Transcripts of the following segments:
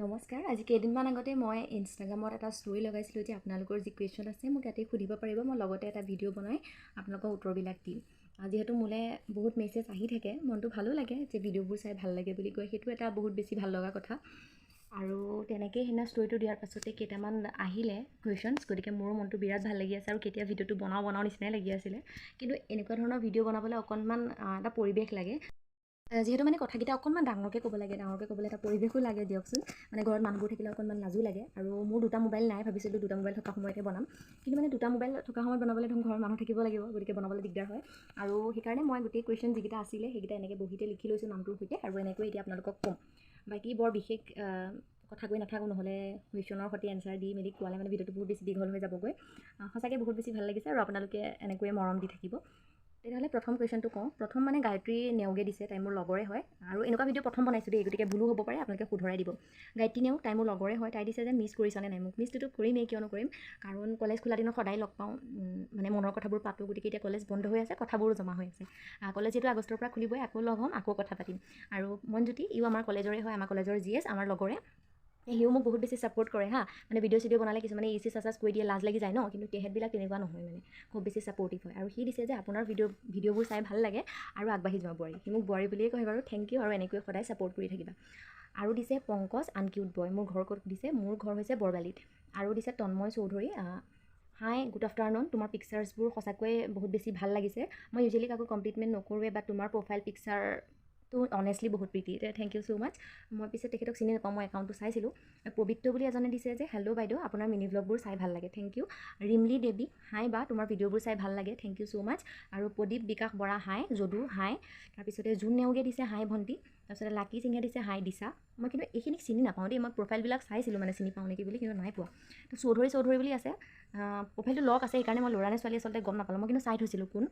নমস্কাৰ। আজি কেইদিনমান আগতে মই ইনষ্টাগ্ৰামত এটা ষ্টৰি লগাইছিলোঁ যে আপোনালোকৰ যি কুৱেশ্যন আছে মোক ইয়াতে সুধিব পাৰিব, মই লগতে এটা ভিডিঅ' বনাই আপোনালোকৰ উত্তৰবিলাক দিম। যিহেতু মোলৈ বহুত মেছেজ আহি থাকে, মনটো ভালো লাগে যে ভিডিঅ'বোৰ চাই ভাল লাগে বুলি কয়, সেইটো এটা বহুত বেছি ভাল লগা কথা। আৰু তেনেকৈ সেইদিনা ষ্টৰিটো দিয়াৰ পাছতে কেইটামান আহিলে কুৱেশ্যনছ, গতিকে মোৰো মনটো বিৰাট ভাল লাগি আছে আৰু কেতিয়া ভিডিঅ'টো বনাওঁ নিচিনাই লাগি আছিলে। কিন্তু এনেকুৱা ধৰণৰ ভিডিঅ' বনাবলৈ অকণমান এটা পৰিৱেশ লাগে, যিহেতু মানে কথাকেইটা অকণমান ডাঙৰকৈ ক'ব লাগে, ডাঙৰকৈ ক'বলৈ এটা পৰিৱেশো লাগে দিয়কচোন। মানে ঘৰত মানুহবোৰ থাকিলে অকণমান লাজো লাগে। আৰু মোৰ দুটা মোবাইল নাই, ভাবিছিলোঁ দুটা মোবাইল থকা সময়তে বনাম, কিন্তু মানে দুটা মোবাইল থকা সময়ত বনাবলৈ ধৰক ঘৰৰ মানুহ থাকিব লাগিব, গতিকে বনাবলৈ দিগদাৰ হয়। আৰু সেইকাৰণে মই গোটেই কুৱেশ্যন যিকেইটা আছিলে সেইকেইটা এনেকৈ বহিতে লিখি লৈছোঁ নামটোৰ সৈতে, আৰু এনেকৈ এতিয়া আপোনালোকক ক'ম। বাকী বৰ বিশেষ কথা কৈ নাথাকোঁ, নহ'লে কুৱেশ্যনৰ সৈতে এনচাৰ দি মেলি কোৱালে মানে ভিডিঅ'টো বহুত বেছি দীঘল হৈ যাবগৈ। সঁচাকৈ বহুত বেছি ভাল লাগিছে আৰু আপোনালোকে এনেকৈয়ে মৰম দি থাকিব। তেতিয়াহ'লে প্ৰথম কুৱেশ্যনটো কওঁ। প্ৰথম মানে গায়ত্ৰী নেওগে দিছে, তাই মোৰ লগৰে হয়, আৰু এনেকুৱা ভিডিঅ' প্ৰথম বনাইছোঁ দেই, গতিকে ভুলো হ'ব পাৰে, আপোনালোকে শুধৰাই দিব। গায়ত্ৰী নেওগ, তাই মোৰ লগৰে হয়। তাই দিছে যে মিছ কৰিছানে নাই মোক। মিছটোতো কৰিমেই, কিয় নকৰিম, কাৰণ কলেজ খোলা দিনত সদায় লগ পাওঁ, মানে মনৰ কথাবোৰ পাতোঁ। গতিকে এতিয়া কলেজ বন্ধ হৈ আছে, কথাবোৰো জমা হৈ আছে। কলেজ যিহেতু আগষ্টৰ পৰা খুলিবই, আকৌ লগ হ'ম, আকৌ কথা পাতিম। আৰু মনজ্যোতি, ইও আমাৰ কলেজৰে হয়, আমাৰ কলেজৰ GS, আমাৰ লগৰে। সিও মোক বহুত বেছি ছাপোৰ্ট কৰে মানে ভিডিঅ' চিডিঅ' বনালে কিছুমানে চাচাজ কৰি দিয়ে, লাজ লাগি যায় ন, কিন্তু তেহেঁতবিলাক তেনেকুৱা নহয়, মানে খুব বেছি ছাপোৰ্টিভ হয়। আৰু সি দিছে যে আপোনাৰ ভিডিঅ'বোৰ চাই ভাল লাগে আৰু আগবাঢ়ি যোৱা বোৱাৰী। সি মোক বোৱাৰী বুলিয়ে কয় বাৰু, থেংক ইউ, আৰু এনেকৈ সদায় ছাপোৰ্ট কৰি থাকিবা। আৰু দিছে পংকজ আনকিউট বয়, মোৰ ঘৰ ক'ত দিছে, মোৰ ঘৰ হৈছে বৰবালিত। আৰু দিছে তন্ময় চৌধুৰী, হাই গুড আফটাৰনুন, তোমাৰ পিকচাৰ্ছবোৰ সঁচাকৈয়ে বহুত বেছি ভাল লাগিছে। মই ইউজুৱেলি কাকো কমপ্লিটমেণ্ট নকৰোঁৱে, বা তোমাৰ প্ৰফাইল পিকচাৰটো অনেষ্টলি বহুত প্ৰিটি, থেংক ইউ ছ' মাছ। মই পিছে তেখেতক চিনি নাপাওঁ, মই একাউণ্টটো চাইছিলোঁ। পবিত্ৰ বুলি এজনে দিছে যে হেল্ল' বাইদেউ, আপোনাৰ মিনি ব্লগবোৰ চাই ভাল লাগে, থেংক ইউ। ৰিমলি দেৱী, হাই বা, তোমাৰ ভিডিঅ'বোৰ চাই ভাল লাগে, থেংক ইউ ছ' মাছ। আৰু প্ৰদীপ বিকাশ বৰা, হাই। যদু, হাই। তাৰপিছতে জোন নেওগে দিছে, হাই ভণ্টি। তাৰপিছতে লাকি সিঙে দিছে, হাই দিছা। মই কিন্তু এইখিনিক চিনি নাপাওঁ দেই, মই প্ৰফাইলবিলাক চাইছিলোঁ মানে চিনি পাওঁ নেকি বুলি, কিন্তু নাই পোৱা। তো চৌধুৰী বুলি আছে, প্ৰফাইলটো লক আছে, সেইকাৰণে মই ল'ৰা নে ছোৱালী আচলতে গম নাপালোঁ, মই কিন্তু চাই থৈছিলোঁ কোন,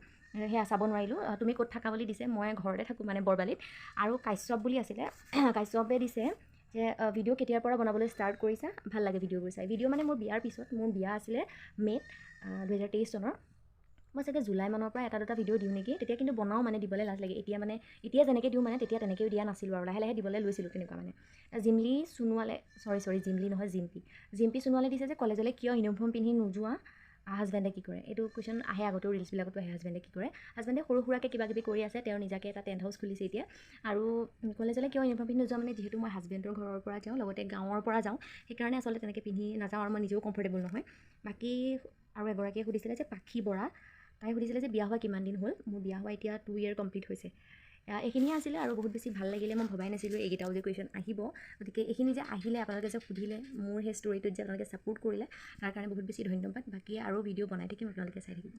সেয়া চাব নোৱাৰিলোঁ। তুমি ক'ত থাকা বুলি দিছে, মই ঘৰতে থাকোঁ মানে বৰবালিত। আৰু কাশ্যপ বুলি আছিলে, কাশ্যপে দিছে যে ভিডিঅ' কেতিয়াৰ পৰা বনাবলৈ ষ্টাৰ্ট কৰিছা, ভাল লাগে ভিডিঅ'বোৰ চাই। ভিডিঅ' মানে মোৰ বিয়াৰ পিছত, মোৰ বিয়া আছিলে মে'ত 2023 চনৰ। মই চাগে জুলাই মানৰ পৰা এটা দুটা ভিডিঅ' দিওঁ নেকি, তেতিয়া কিন্তু বনাওঁ, মানে দিবলৈ লাজ লাগে। এতিয়া যেনেকৈ দিওঁ মানে তেতিয়া তেনেকৈও দিয়া নাছিলোঁ, আৰু লাহে লাহে দিবলৈ লৈছিলোঁ তেনেকুৱা মানে। জিমলি সোণোৱালে, চৰি জিমলি নহয়, জিম্পি সোণোৱালে দিছে যে কলেজলৈ কিয় ইউনিফৰ্ম পিন্ধি নোযোৱা, হাজবেণ্ডে কি কৰে। এইটো কুৱেশ্যন আহে, আগতেও ৰিলচবিলাকতো আহে, হাজবেণ্ডে কি কৰে। হাজবেণ্ডে সৰু সুৰাকৈ কিবা কিবি কৰি আছে, তেওঁ নিজাকৈ এটা টেণ্ট হাউচ খুলিছে এতিয়া। আৰু কলেজলৈ কিয় ইউনিফৰ্ম পিন্ধি নোযোৱা মানে, যিহেতু মই হাজবেণ্ডৰ ঘৰৰ পৰা যাওঁ, লগতে গাঁৱৰ পৰা যাওঁ, সেইকাৰণে আচলতে তেনেকৈ পিন্ধি নাযাওঁ, আৰু মই নিজেও কমফৰ্টেবল নহয়। বাকী আৰু এগৰাকীয়ে সুধিছিলে যে পাখি বৰা, তাই সুধিছিলে যে বিয়া হোৱা কিমান দিন হ'ল। মোৰ বিয়া হোৱা এতিয়া 2 year কমপ্লিট হৈছে। এইখিনিয়ে আছিলে, আৰু বহুত বেছি ভাল লাগিলে, মই ভবাই নাছিলোঁ এইকেইটাও যে কুৱেশ্যন আহিব। গতিকে এইখিনি যে আহিলে, আপোনালোকে যে সুধিলে, মোৰ সেই ষ্টৰিটোত যে আপোনালোকে ছাপোৰ্ট কৰিলে, তাৰ কাৰণে বহুত বেছি ধন্যবাদ। বাকী আৰু ভিডিঅ' বনাই থাকিম, আপোনালোকে চাই থাকিব।